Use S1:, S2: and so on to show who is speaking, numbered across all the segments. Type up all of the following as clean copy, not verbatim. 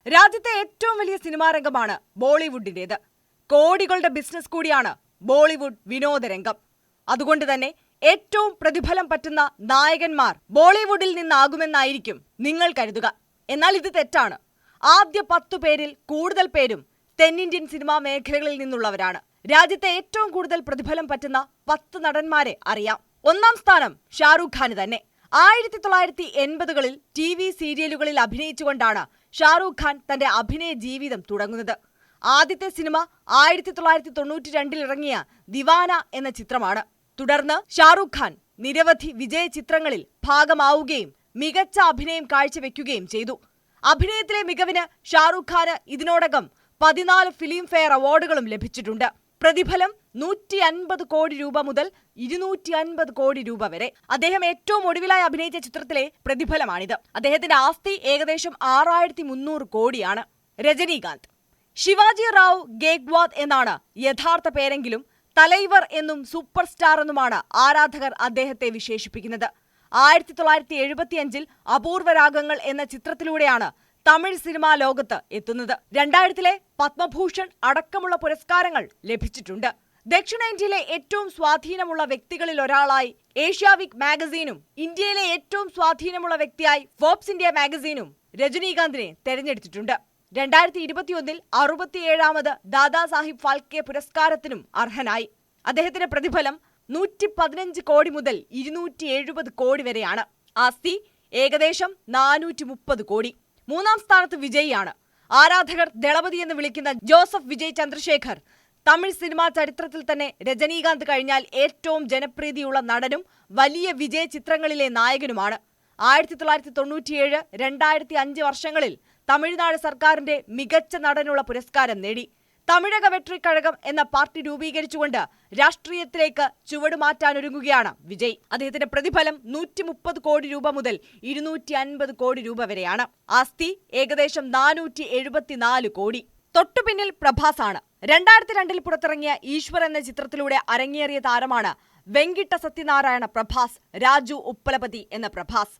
S1: രാജ്യത്തെ ഏറ്റവും വലിയ സിനിമാ രംഗമാണ് ബോളിവുഡിന്റേത്. കോടികളുടെ ബിസിനസ് കൂടിയാണ് ബോളിവുഡ് വിനോദരംഗം. അതുകൊണ്ട് തന്നെ ഏറ്റവും പ്രതിഫലം പറ്റുന്ന നായകന്മാർ ബോളിവുഡിൽ നിന്നാകുമെന്നായിരിക്കും നിങ്ങൾ കരുതുക. എന്നാൽ ഇത് തെറ്റാണ്. ആദ്യ 10 പേരിൽ കൂടുതൽ പേരും തെന്നിന്ത്യൻ സിനിമാ മേഖലകളിൽ നിന്നുള്ളവരാണ്. രാജ്യത്തെ ഏറ്റവും കൂടുതൽ പ്രതിഫലം പറ്റുന്ന 10 നടന്മാരെ അറിയാം. ഒന്നാം സ്ഥാനം ഷാരൂഖ് ഖാന് തന്നെ. 1980കളിൽ TV സീരിയലുകളിൽ അഭിനയിച്ചുകൊണ്ടാണ് ഷാരൂഖ് ഖാൻ തന്റെ അഭിനയ ജീവിതം തുടങ്ങുന്നത്. ആദ്യത്തെ സിനിമ 1992ൽ ഇറങ്ങിയ ദിവാന എന്ന ചിത്രമാണ്. തുടർന്ന് ഷാരൂഖ് ഖാൻ നിരവധി വിജയ ചിത്രങ്ങളിൽ ഭാഗമാവുകയും മികച്ച അഭിനയം കാഴ്ചവെക്കുകയും ചെയ്തു. അഭിനയത്തിലെ മികവിന് ഷാരൂഖ് ഖാന് ഇതിനോടകം 14 ഫിലിം ഫെയർ അവാർഡുകളും ലഭിച്ചിട്ടുണ്ട്. പ്രതിഫലം 150 കോടി രൂപ മുതൽ 250 കോടി രൂപ വരെ. അദ്ദേഹം ഏറ്റവും ഒടുവിലായി അഭിനയിച്ച ചിത്രത്തിലെ പ്രതിഫലമാണിത്. അദ്ദേഹത്തിന്റെ ആസ്തി ഏകദേശം 6300 കോടിയാണ്. രജനീകാന്ത്. ശിവാജി റാവു ഗേക്വാദ് എന്നാണ് യഥാർത്ഥ പേരെങ്കിലും തലൈവർ എന്നും സൂപ്പർ സ്റ്റാർ എന്നുമാണ് ആരാധകർ അദ്ദേഹത്തെ വിശേഷിപ്പിക്കുന്നത്. 1975ൽ അപൂർവ രാഗങ്ങൾ എന്ന ചിത്രത്തിലൂടെയാണ് തമിഴ് സിനിമാ ലോകത്ത് എത്തുന്നത്. 2000ലെ പത്മഭൂഷൺ അടക്കമുള്ള പുരസ്കാരങ്ങൾ ലഭിച്ചിട്ടുണ്ട്. ദക്ഷിണേന്ത്യയിലെ ഏറ്റവും സ്വാധീനമുള്ള വ്യക്തികളിൽ ഒരാളായി ഏഷ്യാവിക് മാഗസീനും ഇന്ത്യയിലെ ഏറ്റവും സ്വാധീനമുള്ള വ്യക്തിയായി ഫോബ്സ് ഇന്ത്യ മാഗസീനും രജനീകാന്തിനെ തെരഞ്ഞെടുത്തിട്ടുണ്ട്. 2021ൽ 67ാമത് ദാദാസാഹിബ് ഫാൽക്കെ പുരസ്കാരത്തിനും അർഹനായി. അദ്ദേഹത്തിന്റെ പ്രതിഫലം 115 കോടി മുതൽ 270 കോടി വരെയാണ്. ആസ്തി ഏകദേശം 430 കോടി. മൂന്നാം സ്ഥാനത്ത് വിജയിയാണ്. ആരാധകർ ദളപതി എന്ന് വിളിക്കുന്ന ജോസഫ് വിജയ് ചന്ദ്രശേഖർ തമിഴ് സിനിമാ ചരിത്രത്തിൽ തന്നെ രജനീകാന്ത് കഴിഞ്ഞാൽ ഏറ്റവും ജനപ്രീതിയുള്ള നടനും വലിയ വിജയ ചിത്രങ്ങളിലെ നായകനുമാണ്. 1997, 2005 വർഷങ്ങളിൽ തമിഴ്നാട് സർക്കാരിന്റെ മികച്ച നടനുള്ള പുരസ്കാരം നേടി. തമിഴക വെട്രി കഴകം എന്ന പാർട്ടി രൂപീകരിച്ചുകൊണ്ട് രാഷ്ട്രീയത്തിലേക്ക് ചുവടുമാറ്റാനൊരുങ്ങുകയാണ് വിജയ്. അദ്ദേഹത്തിന്റെ പ്രതിഫലം 130 കോടി രൂപ മുതൽ 250 കോടി രൂപ വരെയാണ്. ആസ്തി ഏകദേശം 474 കോടി. തൊട്ടുപിന്നിൽ പ്രഭാസാണ്. 2002ൽ പുറത്തിറങ്ങിയ ഈശ്വർ എന്ന ചിത്രത്തിലൂടെ അരങ്ങേറിയ താരമാണ് വെങ്കിട്ട സത്യനാരായണ പ്രഭാസ്, രാജു ഉപ്പലപതി എന്ന പ്രഭാസ്.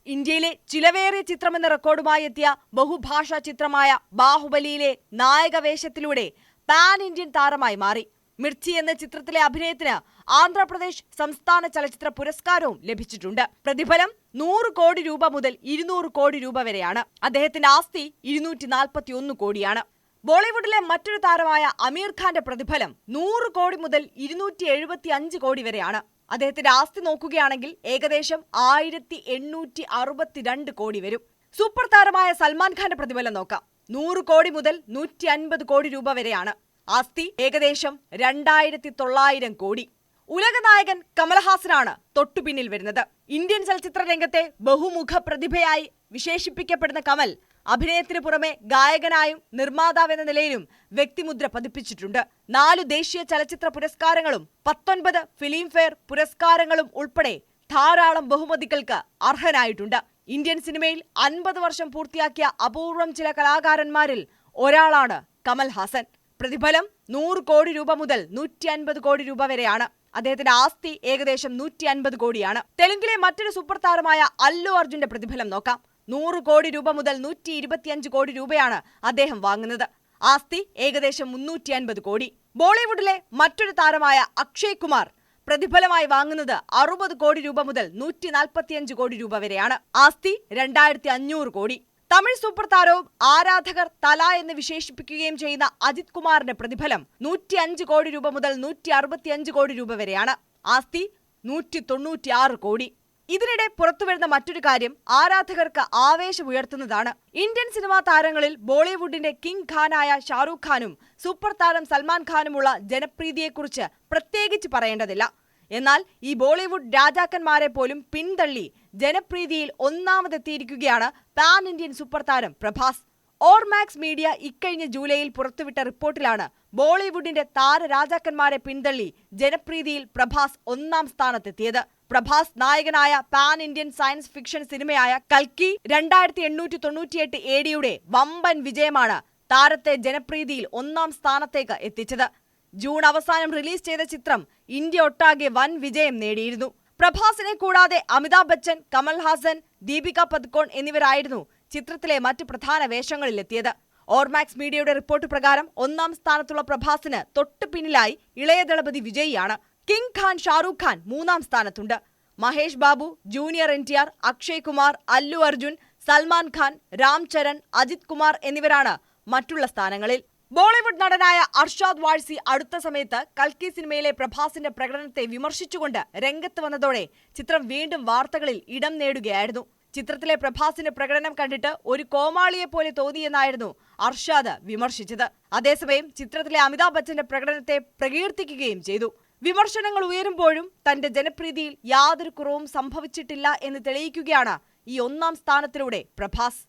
S1: ഇന്ത്യയിലെ ചിലവേറിയ ചിത്രമെന്ന റെക്കോർഡുമായി എത്തിയ ബഹുഭാഷാ ചിത്രമായ ബാഹുബലിയിലെ നായകവേഷത്തിലൂടെ പാൻ ഇന്ത്യൻ താരമായി മാറി. മിർച്ചി എന്ന ചിത്രത്തിലെ അഭിനയത്തിന് ആന്ധ്രാപ്രദേശ് സംസ്ഥാന ചലച്ചിത്ര പുരസ്കാരവും ലഭിച്ചിട്ടുണ്ട്. പ്രതിഫലം 100 കോടി രൂപ മുതൽ 200 കോടി രൂപ വരെയാണ്. അദ്ദേഹത്തിന്റെ ആസ്തി 241 കോടിയാണ്. ബോളിവുഡിലെ മറ്റൊരു താരമായ അമീർ ഖാന്റെ പ്രതിഫലം 100 കോടി മുതൽ 275 കോടി വരെയാണ്. അദ്ദേഹത്തിന്റെ ആസ്തി നോക്കുകയാണെങ്കിൽ ഏകദേശം 1862 കോടി വരും. സൂപ്പർ താരമായ സൽമാൻ ഖാന്റെ പ്രതിഫലം നോക്കാം. 100 കോടി മുതൽ 150 കോടി രൂപ വരെയാണ്. ആസ്തി ഏകദേശം 2900 കോടി. ഉലകനായകൻ കമൽഹാസനാണ് തൊട്ടുപിന്നിൽ വരുന്നത്. ഇന്ത്യൻ ചലച്ചിത്ര രംഗത്തെ ബഹുമുഖ പ്രതിഭയായി വിശേഷിപ്പിക്കപ്പെടുന്ന കമൽ അഭിനയത്തിന് പുറമെ ഗായകനായും നിർമ്മാതാവെന്ന നിലയിലും വ്യക്തിമുദ്ര പതിപ്പിച്ചിട്ടുണ്ട്. 4 ദേശീയ ചലച്ചിത്ര പുരസ്കാരങ്ങളും 19 ഫിലിം ഫെയർ പുരസ്കാരങ്ങളും ഉൾപ്പെടെ ധാരാളം ബഹുമതികൾക്ക് അർഹനായിട്ടുണ്ട്. ഇന്ത്യൻ സിനിമയിൽ 50 വർഷം പൂർത്തിയാക്കിയ അപൂർവം ചില കലാകാരന്മാരിൽ ഒരാളാണ് കമൽഹാസൻ. പ്രതിഫലം 100 കോടി രൂപ മുതൽ 150 കോടി രൂപ വരെയാണ്. അദ്ദേഹത്തിന്റെ ആസ്തി ഏകദേശം 150 കോടിയാണ്. തെലുങ്കിലെ മറ്റൊരു സൂപ്പർ താരമായ അല്ലു അർജുന്റെ പ്രതിഫലം നോക്കാം. 100 കോടി രൂപ മുതൽ 125 കോടി രൂപയാണ് അദ്ദേഹം വാങ്ങുന്നത്. ആസ്തി ഏകദേശം 350 കോടി. ബോളിവുഡിലെ മറ്റൊരു താരമായ അക്ഷയ് കുമാർ പ്രതിഫലമായി വാങ്ങുന്നത് 60 കോടി രൂപ മുതൽ 145 കോടി രൂപ വരെയാണ്. ആസ്തി 2500 കോടി. തമിഴ് സൂപ്പർ താരവും ആരാധകർ തല എന്ന് വിശേഷിപ്പിക്കുകയും ചെയ്യുന്ന അജിത് കുമാറിന്റെ പ്രതിഫലം 105 കോടി രൂപ മുതൽ 165 കോടി രൂപ വരെയാണ്. ആസ്തി 196 കോടി. ഇതിനിടെ പുറത്തുവരുന്ന മറ്റൊരു കാര്യം ആരാധകർക്ക് ആവേശമുയർത്തുന്നതാണ്. ഇന്ത്യൻ സിനിമാ താരങ്ങളിൽ ബോളിവുഡിന്റെ കിങ് ഖാനായ ഷാരൂഖ് ഖാനും സൂപ്പർ താരം സൽമാൻ ഖാനുമുള്ള ജനപ്രീതിയെക്കുറിച്ച് പ്രത്യേകിച്ച് പറയേണ്ടതില്ല. എന്നാൽ ഈ ബോളിവുഡ് രാജാക്കന്മാരെ പോലും പിന്തള്ളി ജനപ്രീതിയിൽ ഒന്നാമതെത്തിയിരിക്കുകയാണ് പാൻ ഇന്ത്യൻ സൂപ്പർ താരം പ്രഭാസ്. ഓർമാക്സ് മീഡിയ ഇക്കഴിഞ്ഞ ജൂലൈയിൽ പുറത്തുവിട്ട റിപ്പോർട്ടിലാണ് ബോളിവുഡിന്റെ താരരാജാക്കന്മാരെ പിന്തള്ളി ജനപ്രീതിയിൽ പ്രഭാസ് 1ാം സ്ഥാനത്തെത്തിയത്. പ്രഭാസ് നായകനായ പാൻ ഇന്ത്യൻ സയൻസ് ഫിക്ഷൻ സിനിമയായ കൽക്കി 2898 ADയുടെ വമ്പൻ വിജയമാണ് താരത്തെ ജനപ്രീതിയിൽ 1ാം സ്ഥാനത്തേക്ക് എത്തിച്ചത്. ജൂൺ അവസാനം റിലീസ് ചെയ്ത ചിത്രം ഇന്ത്യ ഒട്ടാകെ വൻ വിജയം നേടിയിരുന്നു. പ്രഭാസിനെ കൂടാതെ അമിതാഭ് ബച്ചൻ, കമൽഹാസൻ, ദീപിക പദുക്കോൺ എന്നിവരായിരുന്നു ചിത്രത്തിലെ മറ്റ് പ്രധാന വേഷങ്ങളിലെത്തിയത്. ഓർമാക്സ് മീഡിയയുടെ റിപ്പോർട്ട് പ്രകാരം 1-ാം സ്ഥാനത്തുള്ള പ്രഭാസിന് തൊട്ടു പിന്നിലായി ഇളയ ദളപതി വിജയിയാണ്. കിങ് ഖാൻ ഷാറൂഖ് ഖാൻ 3-ാം സ്ഥാനത്തുണ്ട്. മഹേഷ് ബാബു, ജൂനിയർ NTR, അക്ഷയ് കുമാർ, അല്ലു അർജുൻ, സൽമാൻ ഖാൻ, രാം ചരൺ, അജിത് കുമാർ എന്നിവരാണ് മറ്റുള്ള സ്ഥാനങ്ങളിൽ. ബോളിവുഡ് നടനായ അർഷാദ് വാഴ്സി അടുത്ത സമയത്ത് കൽക്കി സിനിമയിലെ പ്രഭാസിന്റെ പ്രകടനത്തെ വിമർശിച്ചുകൊണ്ട് രംഗത്ത് വന്നതോടെ ചിത്രം വീണ്ടും വാർത്തകളിൽ ഇടം നേടുകയായിരുന്നു. ചിത്രത്തിലെ പ്രഭാസിന്റെ പ്രകടനം കണ്ടിട്ട് ഒരു കോമാളിയെ പോലെ തോന്നിയെന്നായിരുന്നു അർഷാദ് വിമർശിച്ചത്. അതേസമയം ചിത്രത്തിലെ അമിതാഭ് ബച്ചന്റെ പ്രകടനത്തെ പ്രകീർത്തിക്കുകയും ചെയ്തു. വിമർശനങ്ങൾ ഉയരുമ്പോഴും തന്റെ ജനപ്രീതിയിൽ യാതൊരു കുറവും സംഭവിച്ചിട്ടില്ല എന്ന് തെളിയിക്കുകയാണ് ഈ 1-ാം സ്ഥാനത്തിലൂടെ പ്രഭാസ്.